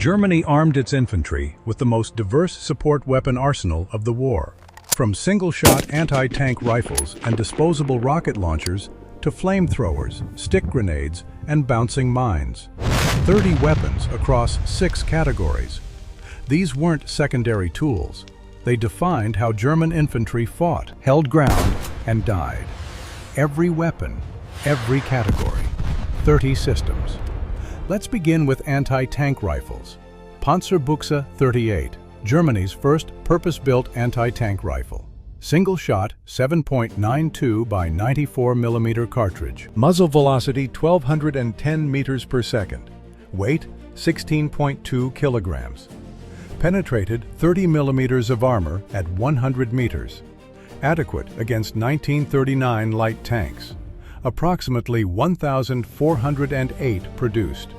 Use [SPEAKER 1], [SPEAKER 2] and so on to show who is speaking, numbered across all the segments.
[SPEAKER 1] Germany armed its infantry with the most diverse support weapon arsenal of the war, from single-shot anti-tank rifles and disposable rocket launchers to flamethrowers, stick grenades, and bouncing mines. 30 weapons across 6 categories. These weren't secondary tools. They defined how German infantry fought, held ground, and died. Every weapon, every category. 30 systems. Let's begin with anti-tank rifles. Panzerbuchse 38, Germany's first purpose-built anti-tank rifle. Single-shot 7.92 by 94 mm cartridge. Muzzle velocity 1210 meters per second. Weight 16.2 kilograms. Penetrated 30 millimeters of armor at 100 meters. Adequate against 1939 light tanks. Approximately 1,408 produced.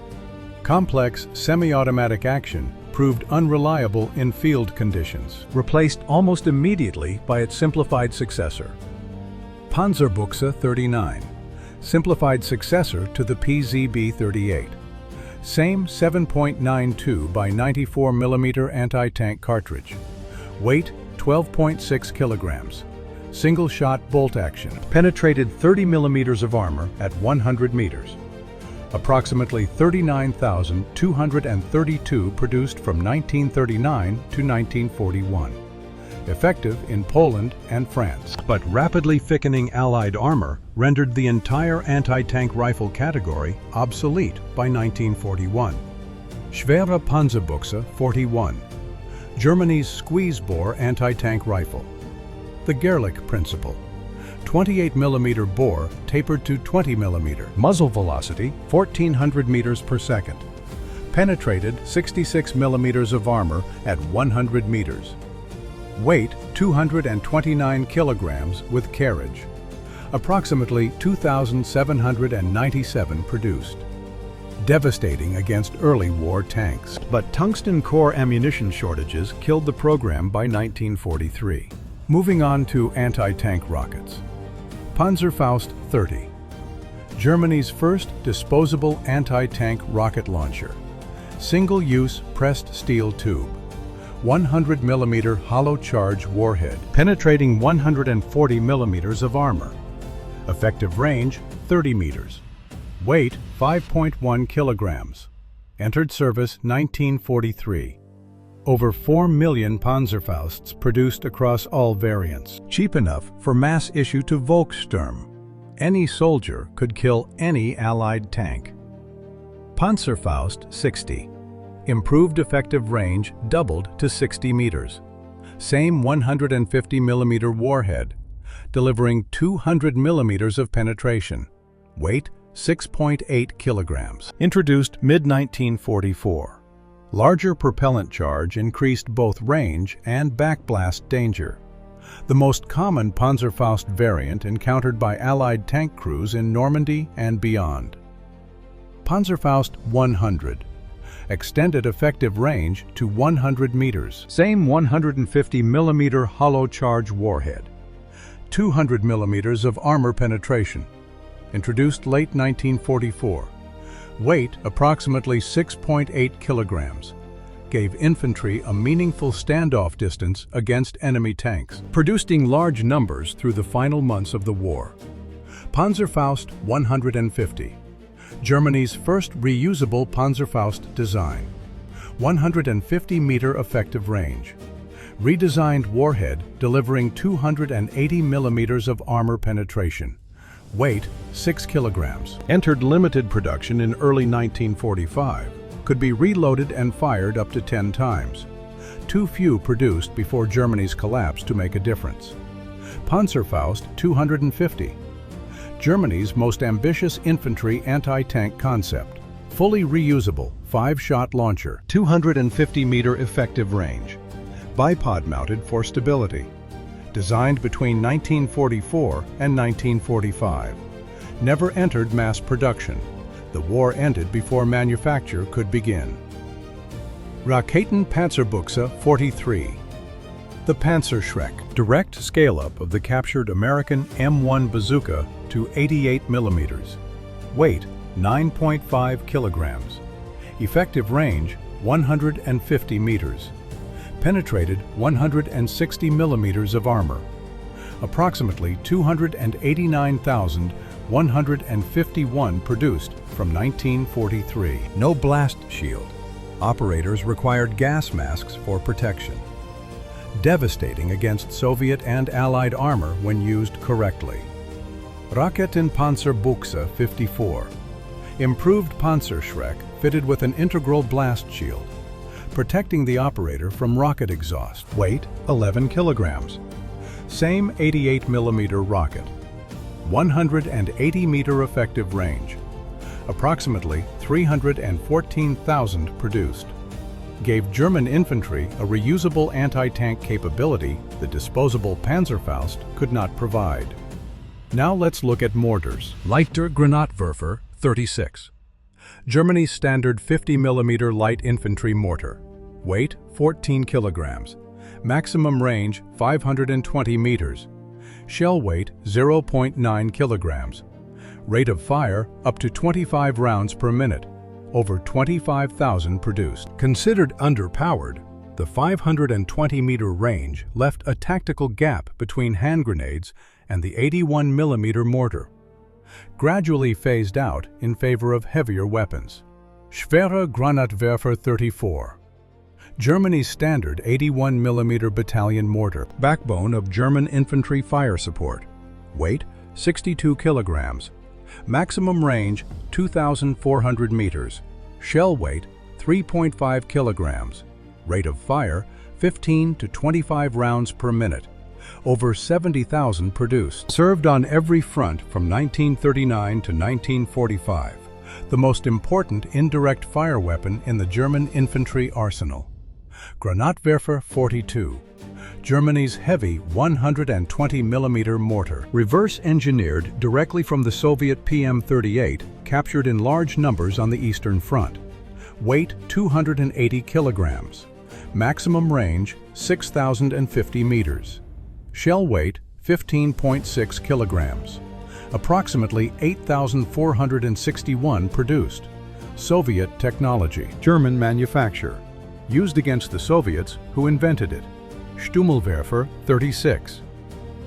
[SPEAKER 1] Complex semi-automatic action proved unreliable in field conditions, replaced almost immediately by its simplified successor. Panzerbuchse 39, simplified successor to the PZB 38. Same 7.92 by 94 mm anti-tank cartridge. Weight 12.6 kilograms. Single-shot bolt action. Penetrated 30 millimeters of armor at 100 meters. Approximately 39,232 produced from 1939 to 1941. Effective in Poland and France. But rapidly thickening Allied armor rendered the entire anti-tank rifle category obsolete by 1941. Schwere Panzerbuchse 41, Germany's squeeze-bore anti-tank rifle. The Gerlich principle. 28 mm bore tapered to 20 mm. Muzzle velocity 1,400 meters per second. Penetrated 66 millimeters of armor at 100 meters. Weight 229 kilograms with carriage. Approximately 2,797 produced. Devastating against early war tanks. But tungsten core ammunition shortages killed the program by 1943. Moving on to anti-tank rockets. Panzerfaust 30, Germany's first disposable anti-tank rocket launcher. Single-use pressed steel tube. 100 mm hollow charge warhead, penetrating 140 millimeters of armor. Effective range 30 meters. Weight 5.1 kilograms. Entered service 1943. Over 4 million Panzerfausts produced across all variants. Cheap enough for mass issue to Volkssturm. Any soldier could kill any Allied tank. Panzerfaust 60. Improved effective range doubled to 60 meters. Same 150 mm warhead, delivering 200 millimeters of penetration. Weight 6.8 kilograms. Introduced mid-1944. Larger propellant charge increased both range and backblast danger. The most common Panzerfaust variant encountered by Allied tank crews in Normandy and beyond. Panzerfaust 100. Extended effective range to 100 meters. Same 150 mm hollow charge warhead. 200 millimeters of armor penetration. Introduced late 1944. Weight approximately 6.8 kilograms. Gave infantry a meaningful standoff distance against enemy tanks, producing large numbers through the final months of the war. Panzerfaust 150. Germany's first reusable Panzerfaust design. 150-meter effective range. Redesigned warhead delivering 280 millimeters of armor penetration. Weight 6 kilograms. Entered limited production in early 1945. Could be reloaded and fired up to 10 times. Too few produced before Germany's collapse to make a difference. Panzerfaust 250. Germany's most ambitious infantry anti-tank concept. Fully reusable 5-shot launcher. 250-meter effective range. Bipod mounted for stability. Designed between 1944 and 1945. Never entered mass production. The war ended before manufacture could begin. Raketenpanzerbuchse 43. The Panzerschreck. Direct scale-up of the captured American M1 bazooka to 88 millimeters. Weight 9.5 kilograms. Effective range 150 meters. Penetrated 160 millimeters of armor. Approximately 289,151 produced from 1943. No blast shield. Operators required gas masks for protection. Devastating against Soviet and Allied armor when used correctly. Raketen Panzerbuchse 54. Improved Panzerschreck fitted with an integral blast shield, protecting the operator from rocket exhaust. Weight 11 kilograms. Same 88 millimeter rocket. 180 meter effective range. Approximately 314,000 produced. Gave German infantry a reusable anti-tank capability the disposable Panzerfaust could not provide. Now let's look at mortars. leGrW 36. Germany's standard 50 mm light infantry mortar. Weight 14 kilograms. Maximum range 520 meters. Shell weight 0.9 kilograms. Rate of fire up to 25 rounds per minute. Over 25,000 produced. Considered underpowered, the 520-meter range left a tactical gap between hand grenades and the 81 mm mortar. Gradually phased out in favor of heavier weapons. Schwere Granatwerfer 34. Germany's standard 81 mm battalion mortar. Backbone of German infantry fire support. Weight 62 kilograms. Maximum range 2,400 meters. Shell weight 3.5 kilograms. Rate of fire 15 to 25 rounds per minute. Over 70,000 produced. Served on every front from 1939 to 1945. The most important indirect fire weapon in the German infantry arsenal. Granatwerfer 42. Germany's heavy 120 mm mortar. Reverse-engineered directly from the Soviet PM-38, captured in large numbers on the Eastern Front. Weight 280 kilograms. Maximum range 6,050 meters. Shell weight 15.6 kilograms. Approximately 8,461 produced. Soviet technology. German manufacture. Used against the Soviets who invented it. Stummelwerfer 36.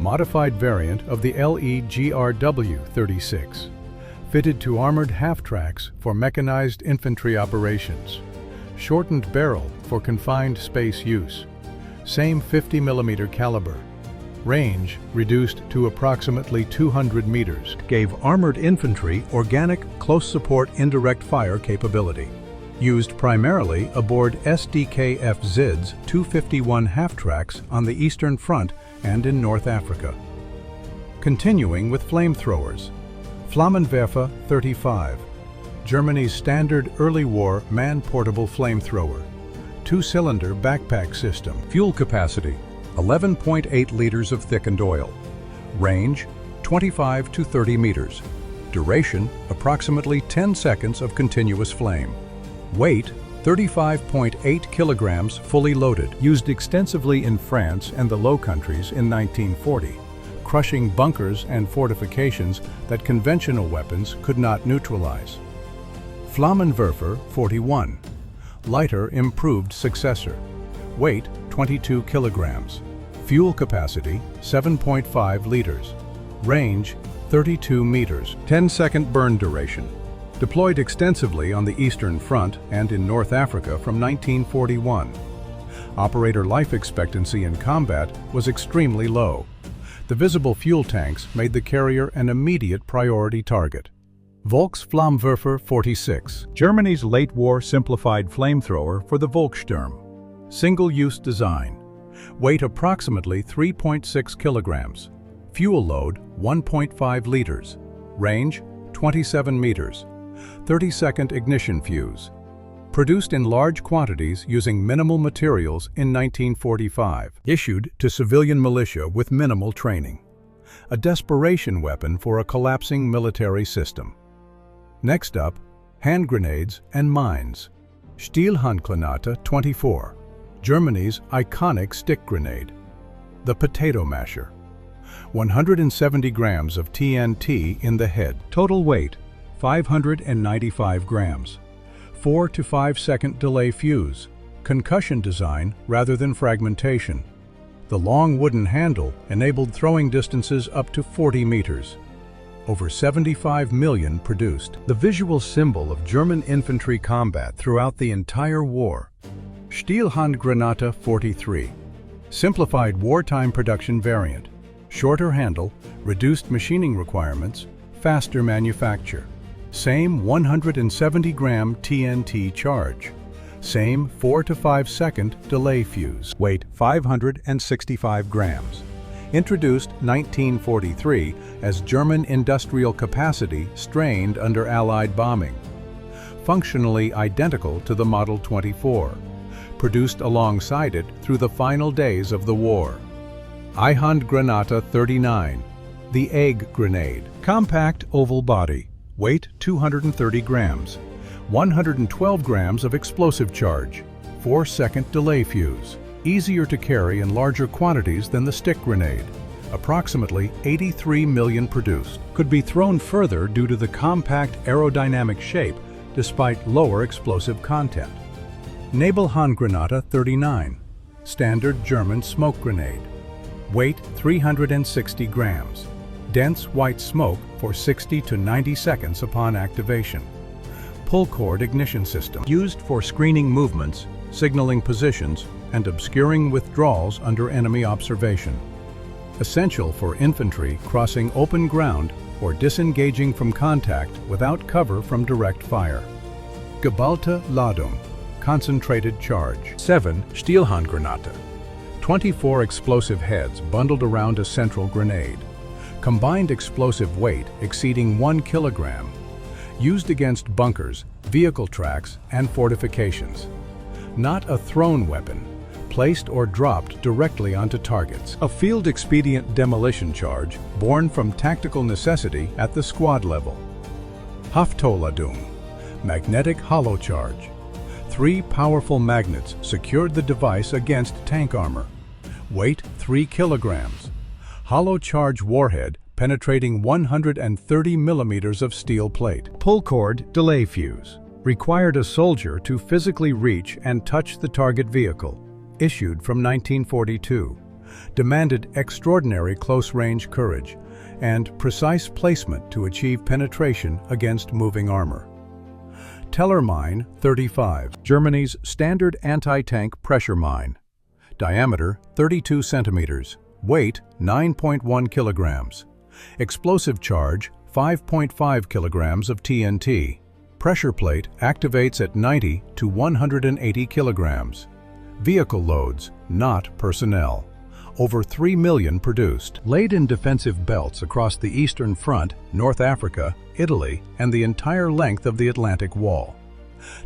[SPEAKER 1] Modified variant of the leGrW 36. Fitted to armored half-tracks for mechanized infantry operations. Shortened barrel for confined space use. Same 50 mm caliber. Range reduced to approximately 200 meters. Gave armored infantry organic close support indirect fire capability. Used primarily aboard s.GrW's 251 half-tracks on the Eastern Front and in North Africa. Continuing with flamethrowers. Flammenwerfer 35. Germany's standard early war man-portable flamethrower. Two-cylinder backpack system. Fuel capacity 11.8 liters of thickened oil. Range 25 to 30 meters. Duration approximately 10 seconds of continuous flame. Weight 35.8 kilograms fully loaded. Used extensively in France and the Low Countries in 1940, crushing bunkers and fortifications that conventional weapons could not neutralize. Flammenwerfer 41. Lighter improved successor. Weight 22 kilograms. Fuel capacity 7.5 liters. Range 32 meters. 10-second burn duration. Deployed extensively on the Eastern Front and in North Africa from 1941. Operator life expectancy in combat was extremely low. The visible fuel tanks made the carrier an immediate priority target. Volksflammwerfer 46. Germany's late-war simplified flamethrower for the Volkssturm. Single-use design. Weight approximately 3.6 kilograms. Fuel load 1.5 liters. Range 27 meters. 30-second ignition fuse. Produced in large quantities using minimal materials in 1945. Issued to civilian militia with minimal training. A desperation weapon for a collapsing military system. Next up, hand grenades and mines. Stielhandgranate 24. Germany's iconic stick grenade. The potato masher. 170 grams of TNT in the head. Total weight 595 grams. 4 to 5 second delay fuse, concussion design rather than fragmentation. The long wooden handle enabled throwing distances up to 40 meters. Over 75 million produced. The visual symbol of German infantry combat throughout the entire war. Stielhandgranate 43. Simplified wartime production variant. Shorter handle, reduced machining requirements, faster manufacture. Same 170-gram TNT charge. Same 4 to 5 second delay fuse. Weight 565 grams. Introduced 1943 as German industrial capacity strained under Allied bombing. Functionally identical to the Model 24. Produced alongside it through the final days of the war. Infantry 39. The egg grenade. Compact oval body. Weight 230 grams. 112 grams of explosive charge. 4 second delay fuse. Easier to carry in larger quantities than the stick grenade. Approximately 83 million produced. Could be thrown further due to the compact aerodynamic shape despite lower explosive content. Nebelhandgranate 39. Standard German smoke grenade. Weight 360 grams. Dense white smoke for 60 to 90 seconds upon activation. Pull cord ignition system. Used for screening movements, signaling positions, and obscuring withdrawals under enemy observation. Essential for infantry crossing open ground or disengaging from contact without cover from direct fire. Geballte Ladung. Concentrated charge. 7 Stielhandgranate. 24 explosive heads bundled around a central grenade. Combined explosive weight exceeding 1 kilogram. Used against bunkers, vehicle tracks, and fortifications. Not a thrown weapon, placed or dropped directly onto targets. A field-expedient demolition charge born from tactical necessity at the squad level. Haftladung. Magnetic hollow charge. 3 powerful magnets secured the device against tank armor. Weight 3 kilograms. Hollow charge warhead penetrating 130 millimeters of steel plate. Pull cord delay fuse. Required a soldier to physically reach and touch the target vehicle. Issued from 1942. Demanded extraordinary close-range courage and precise placement to achieve penetration against moving armor. Tellermine 35. Germany's standard anti-tank pressure mine. Diameter 32 centimeters. Weight 9.1 kilograms. Explosive charge 5.5 kilograms of TNT. Pressure plate activates at 90 to 180 kilograms. Vehicle loads, not personnel. Over 3 million produced. Laid in defensive belts across the Eastern Front, North Africa, Italy, and the entire length of the Atlantic Wall.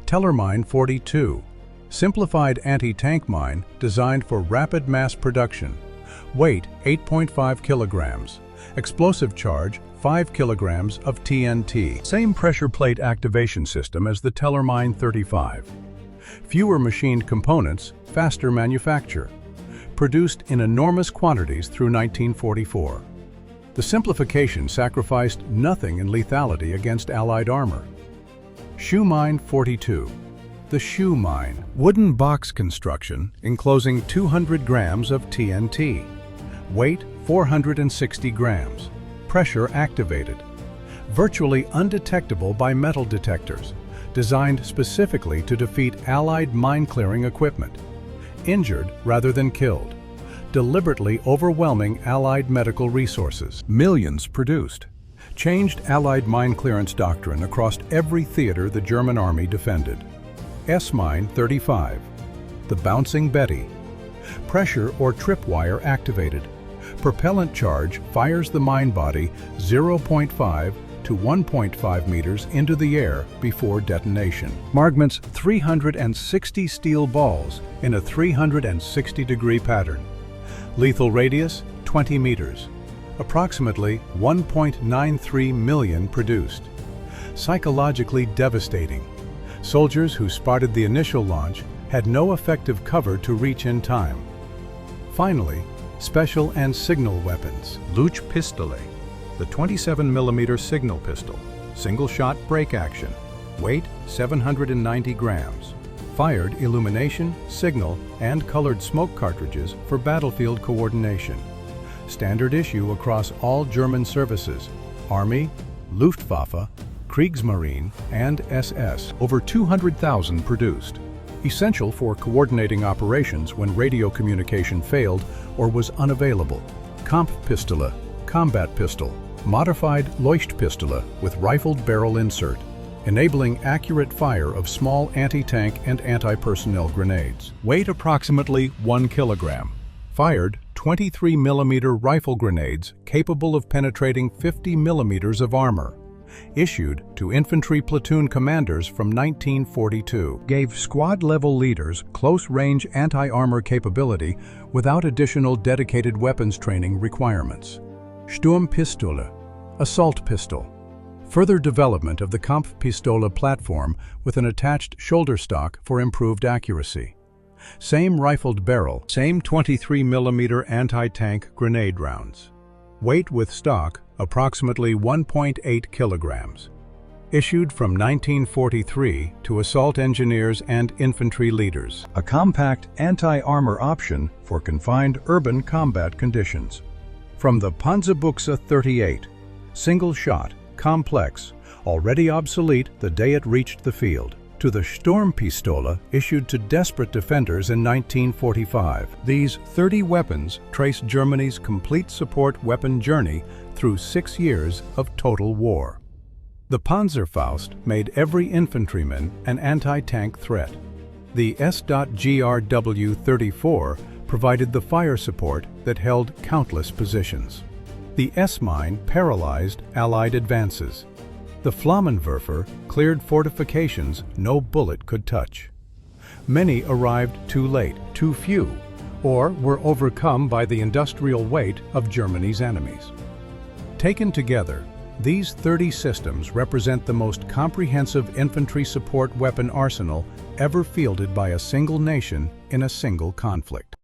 [SPEAKER 1] Tellermine 42. Simplified anti-tank mine designed for rapid mass production. Weight 8.5 kilograms. Explosive charge 5 kilograms of TNT. Same pressure plate activation system as the Tellermine 35. Fewer machined components, faster manufacture. Produced in enormous quantities through 1944. The simplification sacrificed nothing in lethality against Allied armor. Shoe Mine 42. The Shoe Mine. Wooden box construction enclosing 200 grams of TNT. Weight 460 grams. Pressure activated. Virtually undetectable by metal detectors. Designed specifically to defeat Allied mine-clearing equipment. Injured rather than killed. Deliberately overwhelming Allied medical resources. Millions produced. Changed Allied mine clearance doctrine across every theater the German Army defended. S-Mine 35. The Bouncing Betty. Pressure or tripwire activated. Propellant charge fires the mine body 0.5 to 1.5 meters into the air before detonation. Margment's 360 steel balls in a 360-degree pattern. Lethal radius 20 meters. Approximately 1.93 million produced. Psychologically devastating. Soldiers who spotted the initial launch had no effective cover to reach in time. Finally, special and signal weapons. Leutpistole, the 27mm signal pistol, single-shot break action, Weight 790 grams. Fired illumination, signal, and colored smoke cartridges for battlefield coordination. Standard issue across all German services, Army, Luftwaffe, Kriegsmarine, and SS. Over 200,000 produced. Essential for coordinating operations when radio communication failed or was unavailable. Kampfpistole, combat pistol, modified Leuchtpistole with rifled barrel insert, enabling accurate fire of small anti-tank and anti-personnel grenades. Weight approximately 1 kilogram. Fired 23 mm rifle grenades capable of penetrating 50 mm of armor. Issued to infantry platoon commanders from 1942. Gave squad-level leaders close-range anti-armor capability without additional dedicated weapons training requirements. Sturmpistole, assault pistol. Further development of the Kampfpistole platform with an attached shoulder stock for improved accuracy. Same rifled barrel, same 23 mm anti-tank grenade rounds. Weight with stock approximately 1.8 kilograms. Issued from 1943 to assault engineers and infantry leaders. A compact anti-armor option for confined urban combat conditions. From the Panzerbüchse 38, single shot, complex, already obsolete the day it reached the field, to the Sturmpistole issued to desperate defenders in 1945. These 30 weapons trace Germany's complete support weapon journey through 6 years of total war. The Panzerfaust made every infantryman an anti-tank threat. The s.GrW 34 provided the fire support that held countless positions. The S-mine paralyzed Allied advances. The Flammenwerfer cleared fortifications no bullet could touch. Many arrived too late, too few, or were overcome by the industrial weight of Germany's enemies. Taken together, these 30 systems represent the most comprehensive infantry support weapon arsenal ever fielded by a single nation in a single conflict.